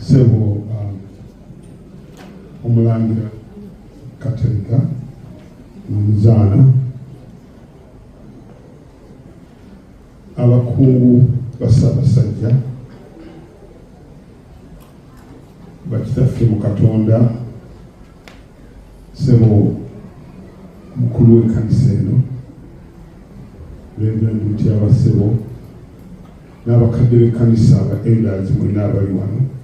Sebo Omulangira Katerika Muzana Abakungu ba Ssaabasajja bakitaffe mu Katonda Sebo mukulu w'ekkanisa eno Reverend abasebo n'abakadde b'ekkanisa aba elders mwena abali wano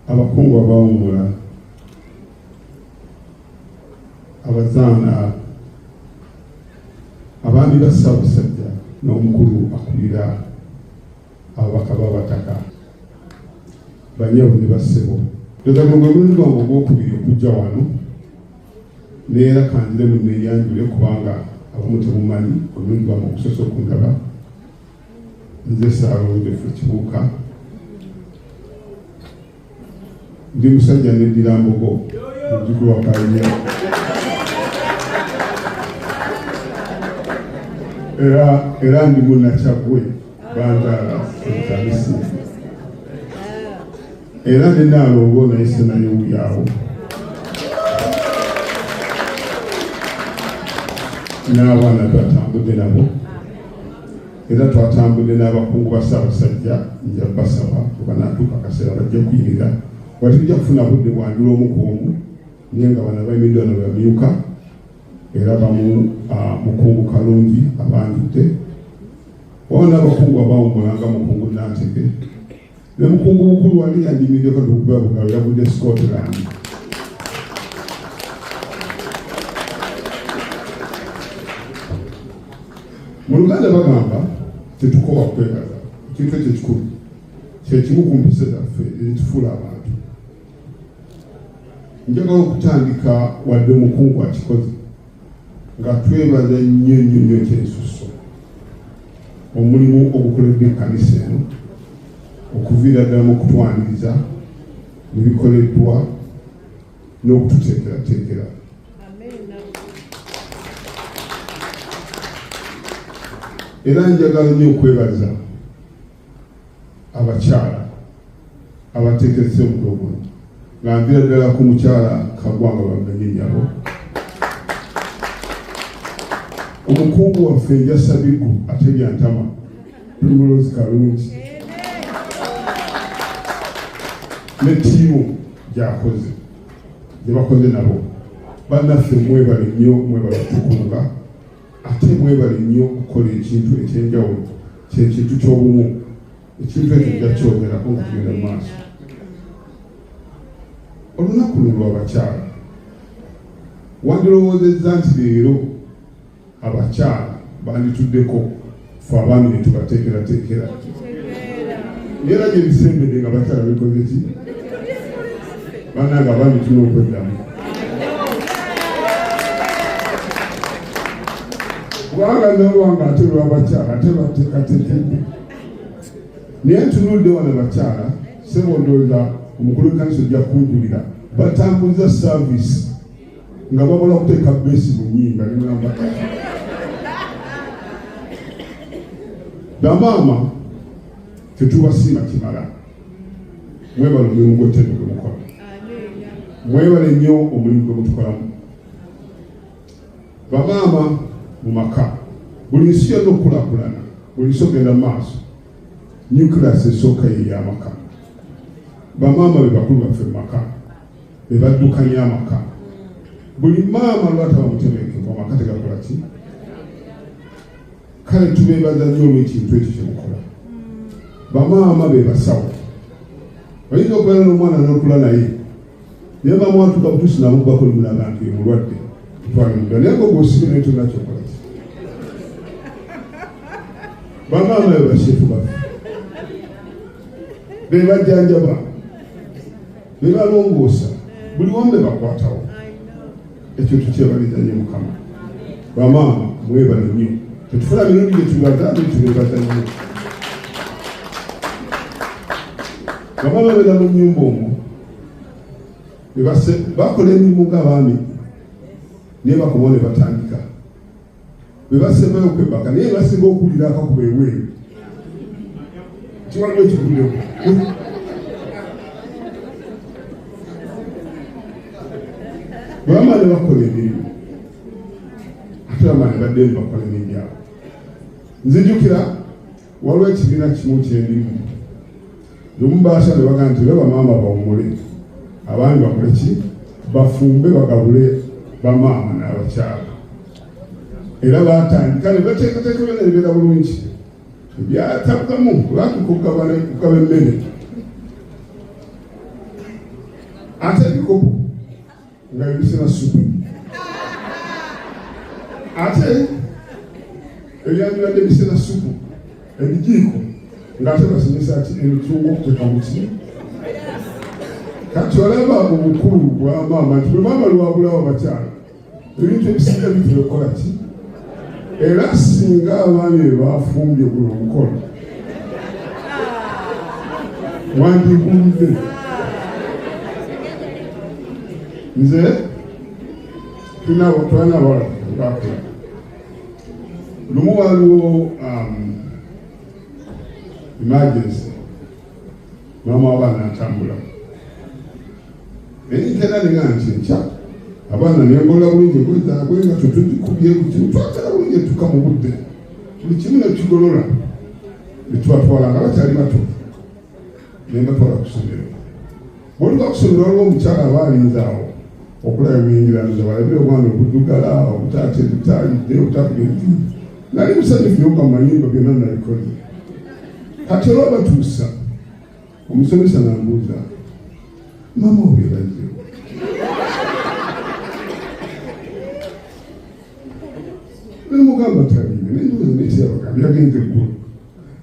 abakungu abawummula abazaana abaami ba Ssaabasajja n'omukulu akulira ababaka b'abataka banyawo ne bassebo ndowooza gwe mulundi gwange ogwokubiri okujja wano neera kanjire mu neeyanjule kubanga abamu temumanyi omulundi gwange okusosa okundaba nze Ssaalongo Geoffrey Kibuuka ndi musajja neddira mbogo mujjukulu wa Kaaya era ndi munnakyagwe bandaala ebitamisi era ne Naalongo naye senayo wuyaawo n'abaana twatambudde nabo era twatambudde n'abakungu ba Ssaabasajja nja basaba banaatuuka akaseera bajja kuyinira wati tujja kufuna budde bwanjula omu ku omu naye nga bano abayimiddwa no bamyuka era bamu mukungu kalungi abandidde waba n'abakungu abawummulanga mukungu Nantege ne mukungu mukulu wali yanyimiddeko nokuba bugalo yavudde Scotland mu Luganda bagamba tetukoba kwebaza ekintu ekyo kikulu kyekimu ku mpisa zaffe ezitufuula abantu njagala okutandika wadde omukungu akikoze nga twebaza nnyo ekyensuso omulimu ogukoledde ekkanisa eno okuviira ddala mu kutwaniriza nebikoleddwa n'okututeekerateekera era njagala nnyo okwebaza abakyala abateekerese omukolo guno nga nvira ddala ku mukyala Kagwanga bamenye nyabo omukungu waffe Njasabigu ate byantama Primrose Kalungi ne ttiimu gyakoze gye bakoze nabo bannaffe mwebale nnyo mwebale okutukunga ate mwebale nnyo okukola ekintu ekyenjawulo kyekintu ky'obumu ekintu ekyo jakyogerako nga tugenda mu maaso olunaku luno lw'Abakyala wandirowoozezza nti leero abakyala bandituddeko fe abaami ne tubateekerateekera era gye bisembedde nga abakyala bikoze ki bannange abaami tulina okweddamu kubanga nolwanga ate lw'Abakyala ate bateekateekedde naye ntunudde wano abakyala sebo ndowooza omukulu w'ekkanisa ojja kunjulira batambuza service nga babola kuteeka besi mu nnyimba nemulamba bamaama tetubasiima kimala mwebale omulimu gw'ettendo gwe mukola mwebale nnyo omulimu gwe mutukolamu bamaama mu maka buli nsi yonna okukulaakulana buli nsi ogenda mu maaso nucleus esooka ye y'amaka bamaama be bakulu baffe mu maka be baddukanya amaka buli maama lwataba mutebenkevu amaka tegakola ki kale tubeebaza nnyo olw'ekintu ekyo kyemukola bamaama be basawo bayinza okubeera n'omwana n'okula naye naye bamwatuka butuusi namukubako limulaga nti ye mulwadde tutwale mudda naye nga gwosibe naye tolina kyokola ki bamaama be basheefu baffe be bajjanjaba be balongoosa buli wamu be bakwatawo ekyo tukyebaliza nnyo Mukama bamaama mwebale nnyo tetufuna mirundi gye tubaza tubeebaza nnyo bamaama beera mu nnyumba omwo bakola emirimu ng'abaami naye bakomawo ne batandika be basembayo okwebaka naye basinga okuwulira akakuba eweeru kiwaliwo ekiguddeko ne bakola emirimu ate bamaani badde ne bakola n'ebyabo. Nzijukira waliwo ekibiina kimu kyendimu lumu-baasa ne bagamba nti bamaama bawumule abangi bakole ki bafumbe bagabule bamaama n'abakyala era batandika ne bateekateeka byonna ebibeera bulungi ebyatabukamu lwatuka okugaba emmere ate ebikopo nga bibisena supu ate ebyandiwadde bisena supu ebijiiko ng'ate basomesa ki emicungwa okuteeka mu ki kati olaba obukulu bwa maama nti bwe maama lwabulawo abakyala ebintu ebisinga bitera okukola ki era singa abaami be bafumbye guno omukolo wandigulidde. Nze tulina abawala bakola lumu waliwo emergency maama w'abaana atambula naye nkera nenga nti nkya abaana nengola bulungi egozaabwe nga tetugikubye kukimu twagala bulungi etuka mu budde buli kimu nekigolola netubatwala nga bakyali bato naye batwala ku ssomero bwoliba ku ssomero waliwo omukyala aba alinze awo okulaba ebiyingiraniza balabire omwana obuddugala obutaata ebitaalidde obutakuba enviiri nali musanyufu nyoga mu mayimba byonna nabikoze kati olwa batuusa omusomesa nambuuza maama obyebajje nemugamba taliine nendoza nekyabagamba yagenze eggulu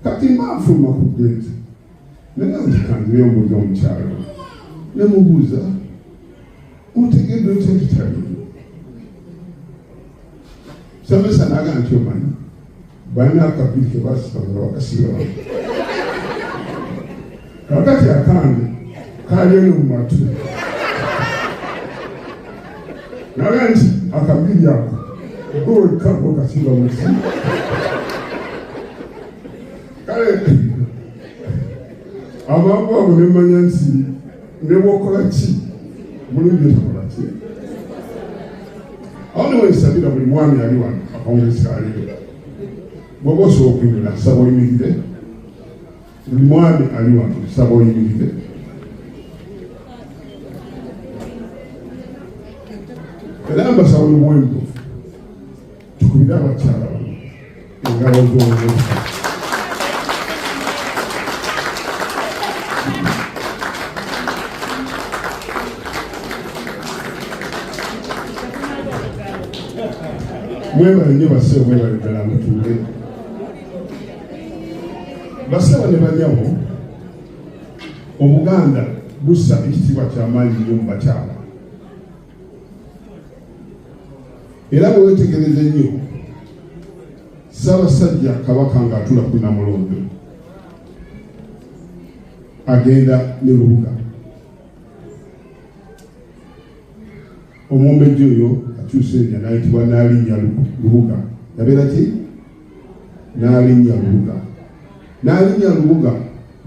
kati manfuluma ku ggeeti naye ntikanzireyo mbuuza omukyalo nemubuuza otegedde otya tutaliine somesa naga nti omanyi balina akabiri ke basibanga bakasiba kakati akange kalyoyo mu matu naga nti akabiri ako gw'owekako kasiba musi kale amangu ago nemanya nti nebwokola ki mulungi etakola ki awo newensabira buli mwami ali wano akongesi aliyo bwoba osobola okuyimirira nsaba oyimirire buli mwami ali wano nsaba oyimirire era mbasaba olubwembuvu tukubire abakyala bano engalo z'omuze mwebale nnyo baseebo mwebale ddala mutuule basaba ne banyawo Obuganda bussa ekitiibwa ky'amaanyi nnyo mu bakyala era bwe weetegereza ennyo Ssaabasajja Kabaka ng'atuula ku Namulondo agenda ne Lubuga omumbejja oyo akyusa erinnya n'ayitibwa n'alinnya Lubuga yabeera ki n'alinnya Lubuga n'alinnya Lubuga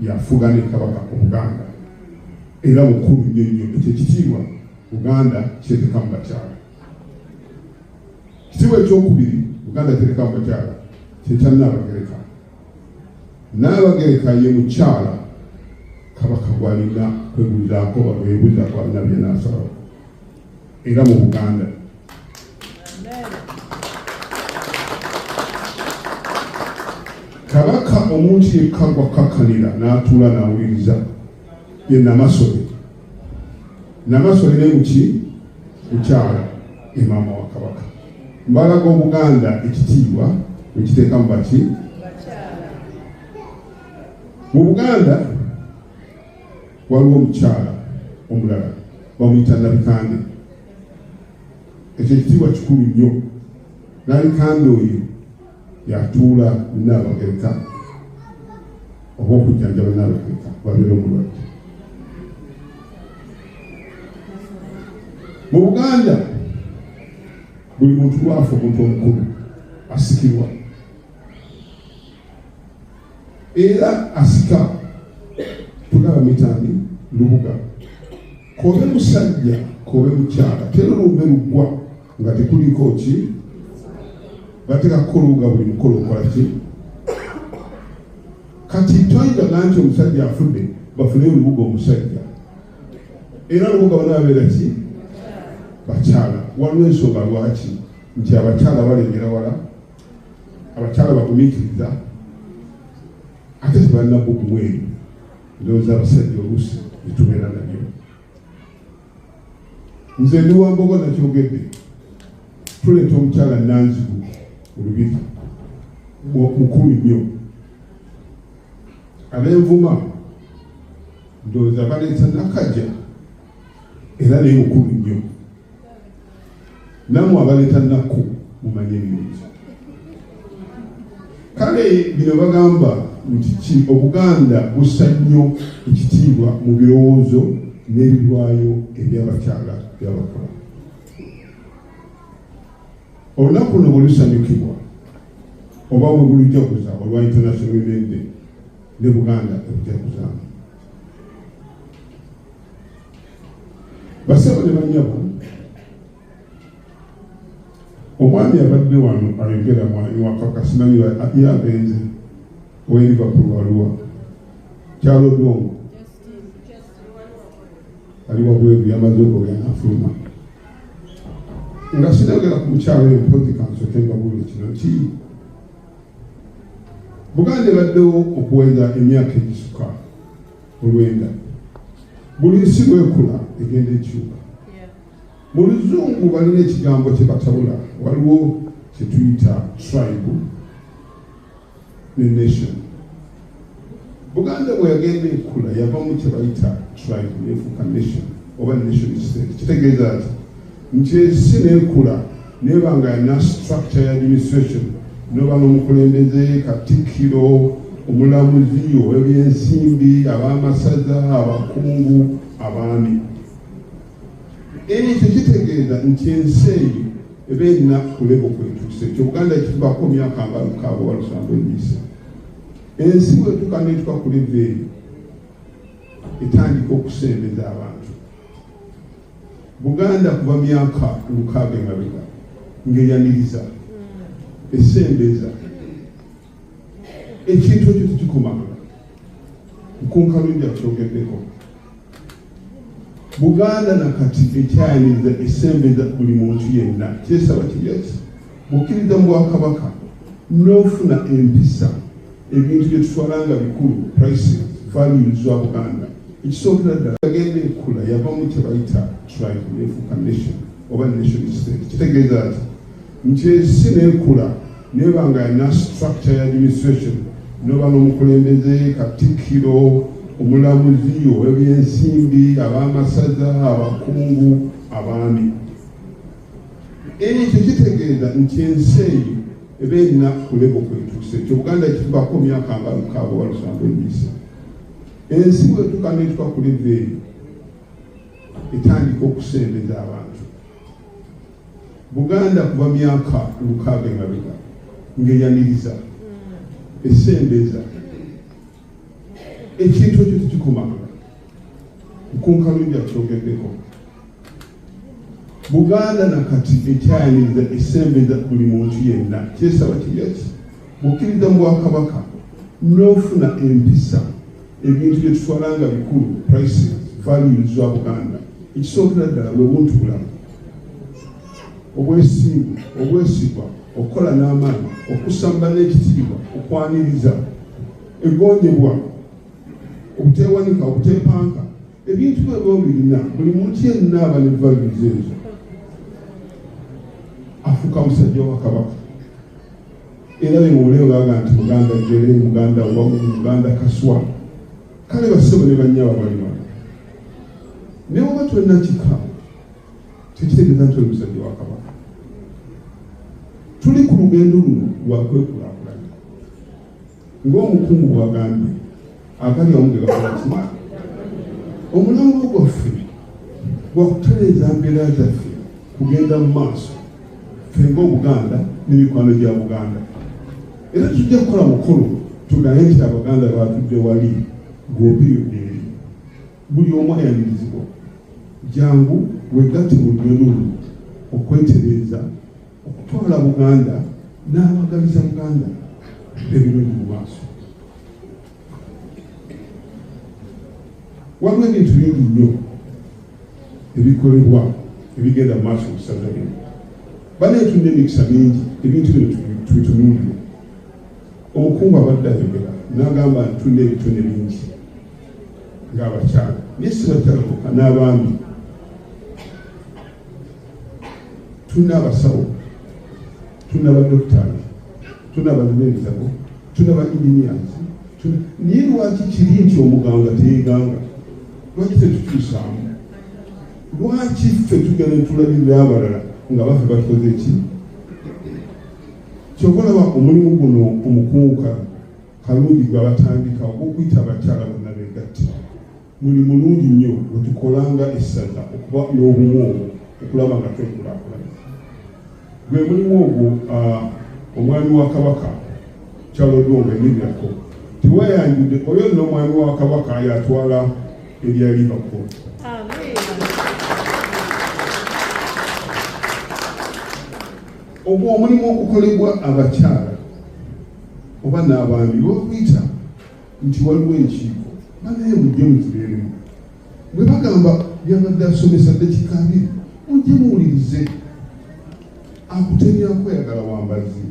yafuga ne Kabaka ku Buganda era mukulu nnyo nnyo ekyo ekitiibwa Buganda kyeteeka mu bakyala. Ekitiibwa ekyokubiri Buganda kyeteeka mu bakyala kyekya Nnaabagereka. Nnaabagereka ye mukyala Kabaka gw'alina kwebuuzaako balwebuuzaako alina bye n'asalawo era mu Buganda. Kabaka omuntu yekka gw'akakkanira n'atuula n'awuliriza ye Namasole. Namasole ne muki mukyala ye maama wa Kabaka. Mbalaga Obuganda ekitiibwa ekiteeka mu baki mu Buganda waliwo omukyala omulala bamuyita Nabikande. Ekyo ekitiibwa kikulu nnyo. Nabikande oyo yatuula Nnaabagereka oba okujjanjaba Nnaabagereka babeera omulwadde. Mu Buganda buli muntu lwafa omuntu omukulu asikirwa era asika tugaba mitani Lubuga kobe musajja kobe mukyala tera lumbe luggwa nga tekuliko ki bateka kukoluga buli mukolo okola ki kati toyinza nti omusajja afudde bafune olubuga omusajja era olubuga banaabeera ki bakyala waliwo ensonga lwaki nti abakyala balengera wala abakyala bagumiikiriza ate tebalina bukumweru ndowooza abasajja oluusi bitubeera nabyo nze ndi Wambogo nakyogedde tuleeta omukyala Nanzigu olubiri mukulu nnyo ab'envuma ndowooza baleeta Nakajja era naye mukulu nnyo nammwe abaleeta Nakku mumanye ebirungi kale bino bagamba nti Obuganda bussa nnyo ekitiibwa mu birowoozo n'ebirwayo eby'abakyala by'abakola. Olunaku luno bwe lusanyukibwa oba bwe bulujaguza olwa International Women's Day ne Buganda ebujaguzamu. Basebo ne bannyabo omwami abadde wano ayogera mwanyi wa kakasimanyi yagenze ow'e Liverpool Walua kyalo Dwongo ali wabweru yamaze okwogera n'afuluma nga sinayogera ku mukyalo empozi kansoke mbabulire kino nti Buganda ebaddewo okuweza emyaka egisukka 9 buli nsi bwekula egenda ekyuka mu Luzungu balina ekigambo kye batabula waliwo kye tuyita tribe ne nation. Buganda bwe yagenda ekula yavamu kye bayita tribe nefuuka nation oba nation state. Kitegeeza nti ensi n'ekula neba nga yalina structure ya administration noba n'omukulembeze katikkiro omulamuzi ow'ebyensimbi ab'amasaza abakungu abaami. Ekyo kitegeeza nti ensi eyo eba erina kulebo kwetuuse ekyo Buganda ekitubako myaka nga 6 egiise. Ensi bwetuuka n'etuuka ku leve eyo etandika okusembeza abantu. Buganda kuva myaka 6 emabega ng'eyaniriza esembeza ekintu ekyo tekikomanga nkunkalungi akyogeddeko. Buganda nakati ekyaniriza esembeza buli muntu yenna kyesaba kiryaki bukkiriza mu Bwakabaka n'ofuna empisa ebintu bye tutwalanga bikulu prices values za Buganda ekisookera ddala agenda ekula yavamu kye bayita tribe nefuuka nation oba nation state. Kitegeeza nti ensi n'ekula neba nga yalina structure ya administration noba n'omukulembeze katikkiro omulamuzi ow'ebyensimbi ab'amasaza abakungu abaami. Ekyo kitegeeza nti ensi eyo eba erina kulebo kwetuuse ekyo Buganda ekitubako myaka nga 6 egiise. Ensi bwetuuka n'etuuka ku leve eyo etandika okusembeza abantu. Buganda kuva myaka 6 emabega ng'eyaniriza esembeza ekintu ekyo tekikomanga nkunkalungi akyogeddeko. Buganda nakati ekyaniriza esembeza buli muntu yenna kyesaba kiryaki bukkiriza mu Bwakabaka n'ofuna empisa ebintu bye tutwalanga bikulu prices values za Buganda ekisookera ddala bwe buntu bulamu obwesigwa okukola n'amaanyi okusamba n'ekitiibwa okwaniriza egonjebwa okuteewanika okuteepanka ebintu bwe birina buli muntu yenna aba ne values ezo afuuka musajja wa Kabaka. Era bemuwuleyo gaga nti Buganda jjere Buganda wamu Buganda kaswa. Kale basebo ne bannyaba bali wano ne bw'oba tolina kika tekitegeeza nti oli musajja wa Kabaka. Tuli ku lugendo luno lwa kwekulaakulanya ng'omukungu bw'agambye agali awamu ge gakola kimala omulambo gwaffe gwakutereeza mbeera zaffe kugenda mu maaso ffe ng'Obuganda n'emikwano gya Buganda. Era tujja kukola mukolo tugambe nti Abaganda baatudde wali gw'opiriyodi eri buli omu ayanirizibwa jangu wegatte mu lulyo okwetereeza okutwala Buganda n'abagaliza Buganda ebirungi mu maaso. Waliwo ebintu bingi nnyo ebikolebwa ebigenda mu maaso mu ssanja lino. Banaye tulina emikisa mingi ebintu bino tubitunuulire. Omukungu abadde ayogera n'agamba nti tulina ebitone bingi ng'abakyala naye si bakyala bokka n'abaami. Tulina abasawo, tulina abadokitaali, tulina abanonyerezabo, tulina aba engineers. Naye lwaki kiri nti omuganga teyeeganga? Lwaki tetukyusaamu? Lwaki ffe tugenda ne tulabirira abalala nga baffe batukoze ki? Kyova olaba omulimu guno omukungu kalungi gwe batandika ogw'okuyita abakyala bonna beegatte. Muli mulungi nnyo bwe tukolanga essaza okuba n'obumu obwo okulaba nga twekulaakulana. Gwe mulimu ogwo omwami wa Kabaka kyaloddwa emirako tiweeyanjudde oyo nno omwami wa Kabaka yatwala eryali bakulu. Ogwo omulimu ogukolebwa abakyala oba n'abaami lw'okuyita nti waliwo enkiiko banaye mujje muzibeeremu. Bwe bagamba byabadde asomesa ddakiika 2 mujje muwulirize. Akutemya kweyagala wambazi.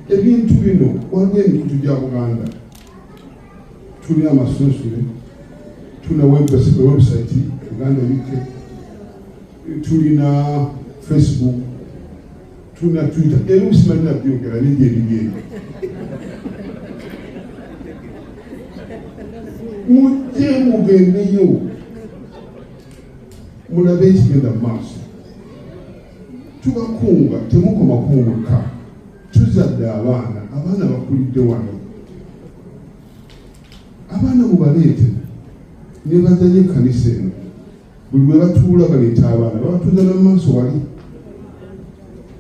Ebintu bino waliwo emikutu gya Buganda. Tulina amasunsule, tulina website Uganda-UK, tulina Facebook, tulina Twitter. Era simanyi nabyogera n'ebyo ebigenda. Mujje mugendeyo mulabe ekigenda mu maaso. Tubakunga temukoma kumulka. Tuzadde abaana bakulidde wano. Abaana mubaleete ne bazanye ekkanisa eno. Buli bwe batuula baleeta abaana babatuuza n'amaaso wali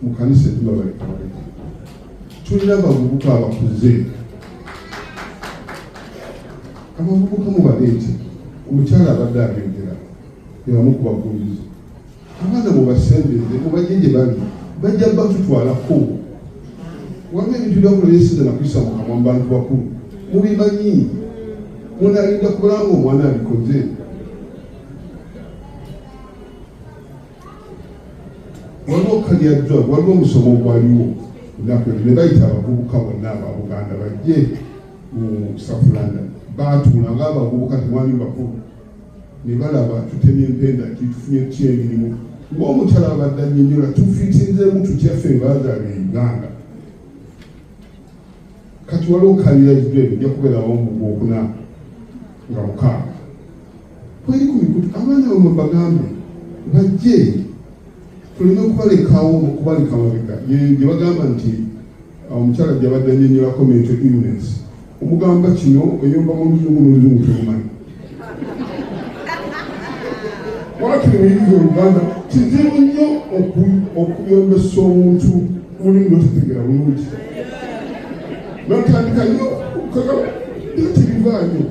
mu kkanisa tubabaleka. Tulina abavubuka abakuze. Abavubuka mubaleete. Omukyala abadde agendera ebamu ku bagunjuzi. Abaana mubasembeze mubajje gye bali bajja batutwalako. Waliwo ebintu byakola yesiza nakuyisa mu kamwa mu bantu bakulu mubimanyi. Munalinda kubala ng'omwana abikoze. Waliwo kalyajjwa, waliwo omusomo ogwaliwo lunaku ne bayita abavubuka bonna aba Buganda bajje mu South London. Baatuula ng'abavubuka temwali bakulu ne balaba tutemye empenda tufunye ky'emirimu. Ng'omukyala abadde annyonnyola tufiitinzeemu tutya ffe bazaala e Uganda. Kati waliwo kalyajjwa ejja kubeerawo mu Gwokuna nga 6. Kweri ku mikutu abaana bamwe bagambe bajje tulina okubalekawo okubaleka mabega. Gye bagamba nti omukyala gye abadde annyonnyolako mental illness. Omugamba kino oyomba mu luzungu n'oluzungu temumanyi. Wakiri muyinza Oluganda kizibu nnyo okuyombesa omuntu mulimu n'otetegera bulungi. N'otandika nnyo tekibivaayo.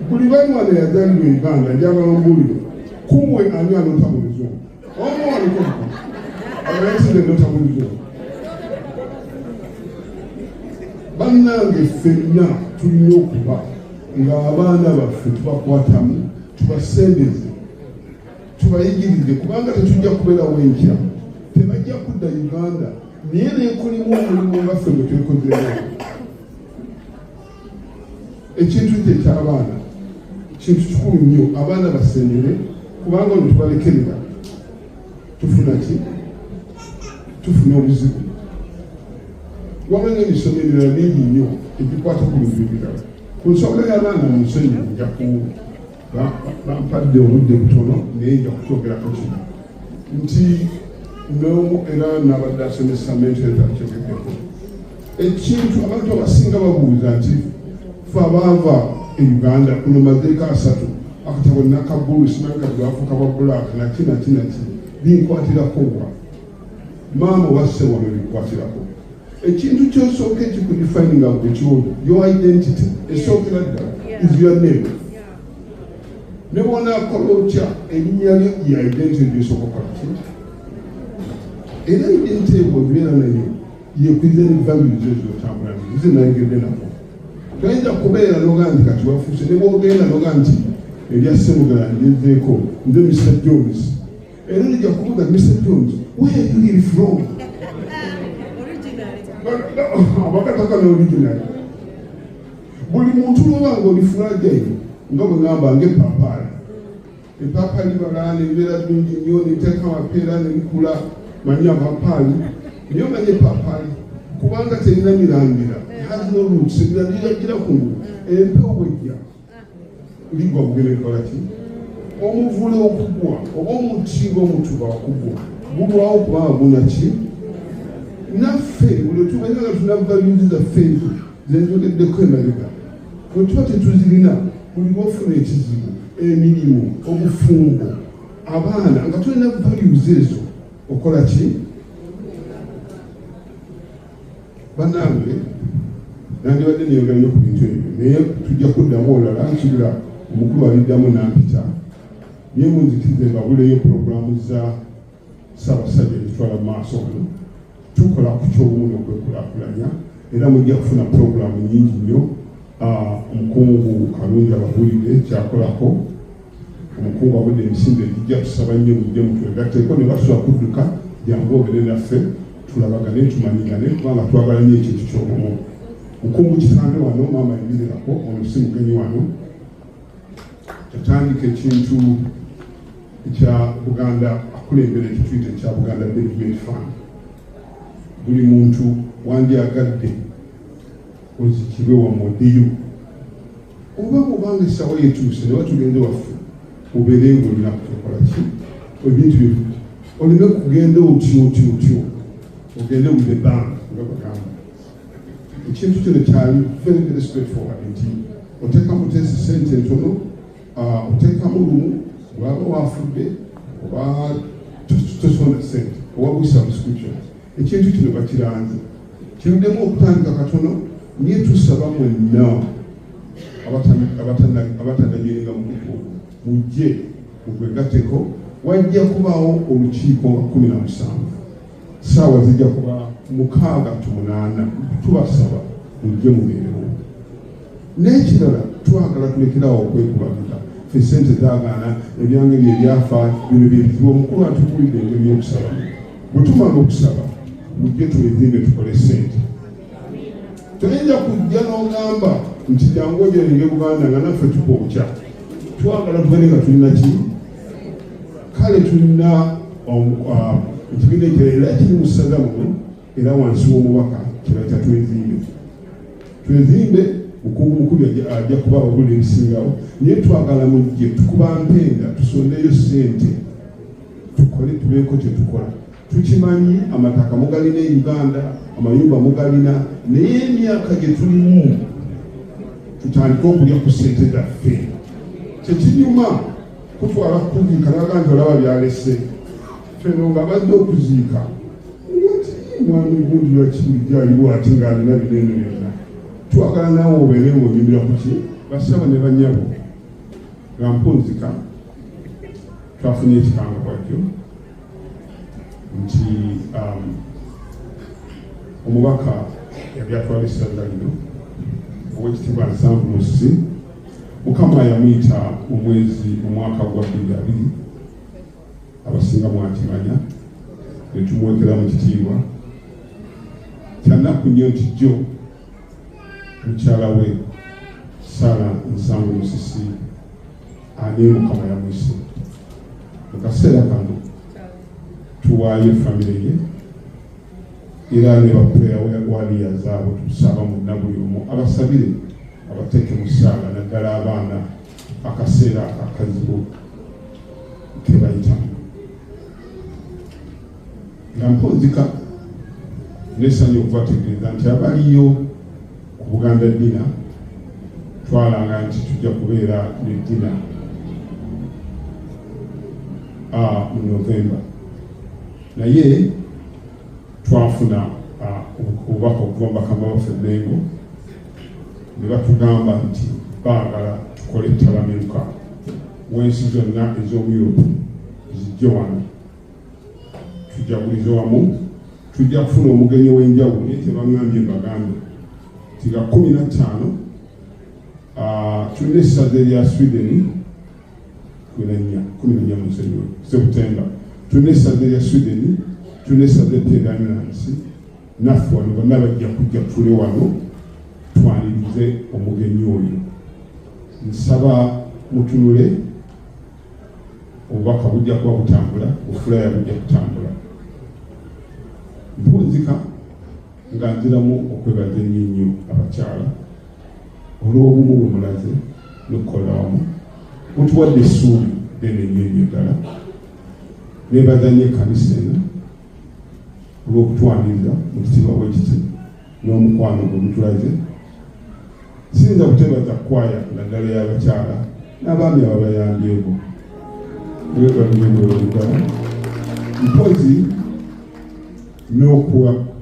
Buli bamwana yazaalirwa Uganda njagala ombulire kumwe ani anota mu luzungu. Omu waliko abayitire nota mu luzungu. Bannange ffenna tulina okuba ng'abaana baffe tubakwatamu tubasembeze tubayigirize kubanga tetujja kubeerawo enkya. Tebajja kudda Uganda naye neekulimu omulimu nga ffe gwe twekozeewo. Ekintu kye eky'abaana kintu kikulu nnyo. Abaana basembere kubanga ono tubalekerera tufuna ki? Tufuna obuzibu. Wabula n'emisomo emirala mingi nnyo egikwata ku bintu ebirala. Ku nsonga y'abaana mu nsonyi nja bampadde obudde butono naye nja kukyogerako kino nti n'omu era n'abadde asomesa mental health akyogeddeko. Ekintu abantu abasinga babuuza nti ffe abaava e Uganda kuno mateeka 3 akatabo nakabbulu simanyi kati baafuuka bwa black naki binkwatirako wa maama wasse wano binkwatirako. Ekintu kyosooka ekikudifininga gwe kyoli your identity esookera ddala is your name. ne bw'onaakola otya erinnya lyo lya identity gy'osooka okukola ki era identity ebwo ebeera nayo yekwiza ne values ezo otambula nazo ze nayingedde nako toyinza kubeera noga nti kati wafuuse ne bw'ogenda noga nti erya Semugala ngezeeko nze Mr. Jones era lijja kubuuza Mr. Jones where you live from abakataka ne original buli muntu lwobanga olifulajayo nga bwe ngamba ng'epaapaali epaapaali bagaana ebibeera bingi nnyo neteeka amapeera ne bikula manyi amapaapaali naye omanyi epaapaali kubanga terina mirangira has no roots ebirangira gira kungulu empewo bwejja ligwa bugere kola ki omuvule okugwa oba omuti ng'omutuba okugwa gulwawo kubanga gunaki naffe buli tubeera nga tuna values zaffe ezo zenjogeddeko emabega bwe tuba tetuzirina buli lwofuna ekizibu emirimu obufumbo abaana nga tulina values ezo okola ki bannange nandibadde neyogera nnyo ku bintu ebyo naye tujja kuddamu olala nkibula omukulu aliddamu nampita naye munzikirize mbabuleyo puroguramu za Ssaabasajja ezitwala mu maaso wano tukola ku ky'obumu n'okwekulaakulanya era mujja kufuna puroguramu nyingi nnyo omukungu kalungi ababulire kyakolako omukungu abudde emisinde egijja tusaba nnyo mujje mutwegatteko ne basobola kudduka jangu obere naffe tulabagane tumanyigane kubanga twagala nnyo ekintu ky'obumu mukungu kitambe wano maama yimirirako ono si mugenyi wano yatandika ekintu ekya Buganda akulembera ekituyita ekya Buganda Development Fund buli muntu wandyagadde ozikibwe wamoddeyo oba mubanga essaawa yetuuse ne watugende waffe obeere ng'olina kutokola ki ebintu byo olina kugenda otyo ogende with the bank nga bagamba ekintu kino kyali very very straightforward nti oteekamu tesi sente entono oteekamu lumu bwaba wafudde oba tosonda sente oba bwe subscription ekintu kino bakiranze kiruddemu okutandika katono niye tusaba mwenna abatannagenda mukutu mujje mugwegatteko wajja kubaawo olukiiko nga 17 ssaawa zijja kuba 6-8 tubasaba mujje mubeerewo n'ekirala twagala tulekerawo okwekubagita ffe sente zagaana ebyange bye byafa bino byebizibu omukulu atugulidde engeri y'okusaba bwe tumala okusaba mujje twezimbe tukole sente toyinza kujja n'ogamba nti jangu ojerenge Buganda nga naffe tukookya twagala tubane nga tulina ki kale tulina ekibiina ekirala era kiri mu ssaza muno era wansi w'omubaka kibayita twezimbe mukungu mukulu ajja kuba wabula ebisingawo naye twagala mujje tukuba mpenda tusondeyo sente tukole tubeeko kye tukola tukimanyi amataka mugalina e Uganda amayumba mugalina naye emyaka gye tulimu tutandika okulya ku sente zaffe kyekinyuma kutwala kuziika naga nti olaba byalese feno nga badde okuziika mwami gundi lwakibulijaliwo ate ngaalina binene byonna twagala naawe obeere ng'onyumira ku ki basaba ne banyabo nga mpunzika twafunye ekikanga bwajjo nti omubaka yali atwala essaza lino Oweekitiibwa Nsanvu Musisi Mukama yamuyita mu mwaka gwa 2020 abasinga mwakimanya ne tumwekera mu kitiibwa kyannaku nnyo nti jjo mukyala we Ssaalongo Nsanvu Musisi ani Mukama yamuyise mu kaseera kano tuwaayo famire ye era ne bapuleya waliya zaabo tusaba monna buli omu abasabire abateeke mu ssaala naddala abaana akaseera akazibu kebayitamu nga mpunzika nesanye okubategeeza nti abaliyo ku Buganda ddina twalanga nti tujja kubeera n'eddina mu Novemba naye twafuna obubaka okuva mu bakama baffe Mengo ne batugamba nti baagala tukole ettalameruka w'ensi zonna ez'omu Europe zijje wano tujagulize wamu. Tujja kufuna omugenyi w'enjawulo naye tebaŋŋambye bagambe tiga 15 tulina essaza erya Sweden 14 Musenyu September, tulina essaza erya Sweden, tulina essaza Netherlands, naffe wano bonna bajja kujja tule wano twanirize omugenyi oyo. Nsaba mutunule obubaka bujja kuba butambula, ofulaya bujja kutambula. Mpunzika nga nziramu okwebaza ennyo abakyala olw'obumu bwe mulaze n'okukola wamu. Mutuwadde essuubi ddene ennyo ddala. Neebaza nnyo ekkanisa eno olw'okutwaniriza mu kitiibwa bwekiti n'omukwano gwe mutulaze. Siyinza kutebaza kwaya naddala y'abakyala n'abaami ababayambyeko. Ddala mpozi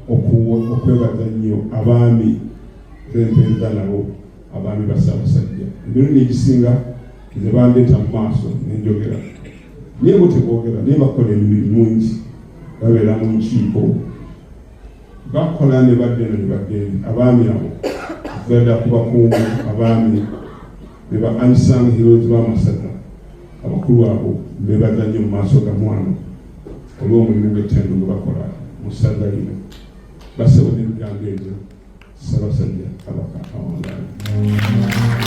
n'okwebaza nnyo abaami b'empeereza nabo, abaami ba Ssaabasajja. Emirundi egisinga nze bandeeta mu maaso nenjogera naye bo teboogera, naye bakola emirimu mungi. Babeera mu nkiiko bakola ne badde eno ne bagenda. Abaami abo okugadda ku bakungu, abaami be ba unsung heroes b'amasaza, abakulu abo beebaza nnyo mu maaso ga mwana olw'omulimu gw'ettendo gwe bakola mu ssaza lino. Basaba n'ebigambo ebyo. Ssaabasajja Kabaka awangaala.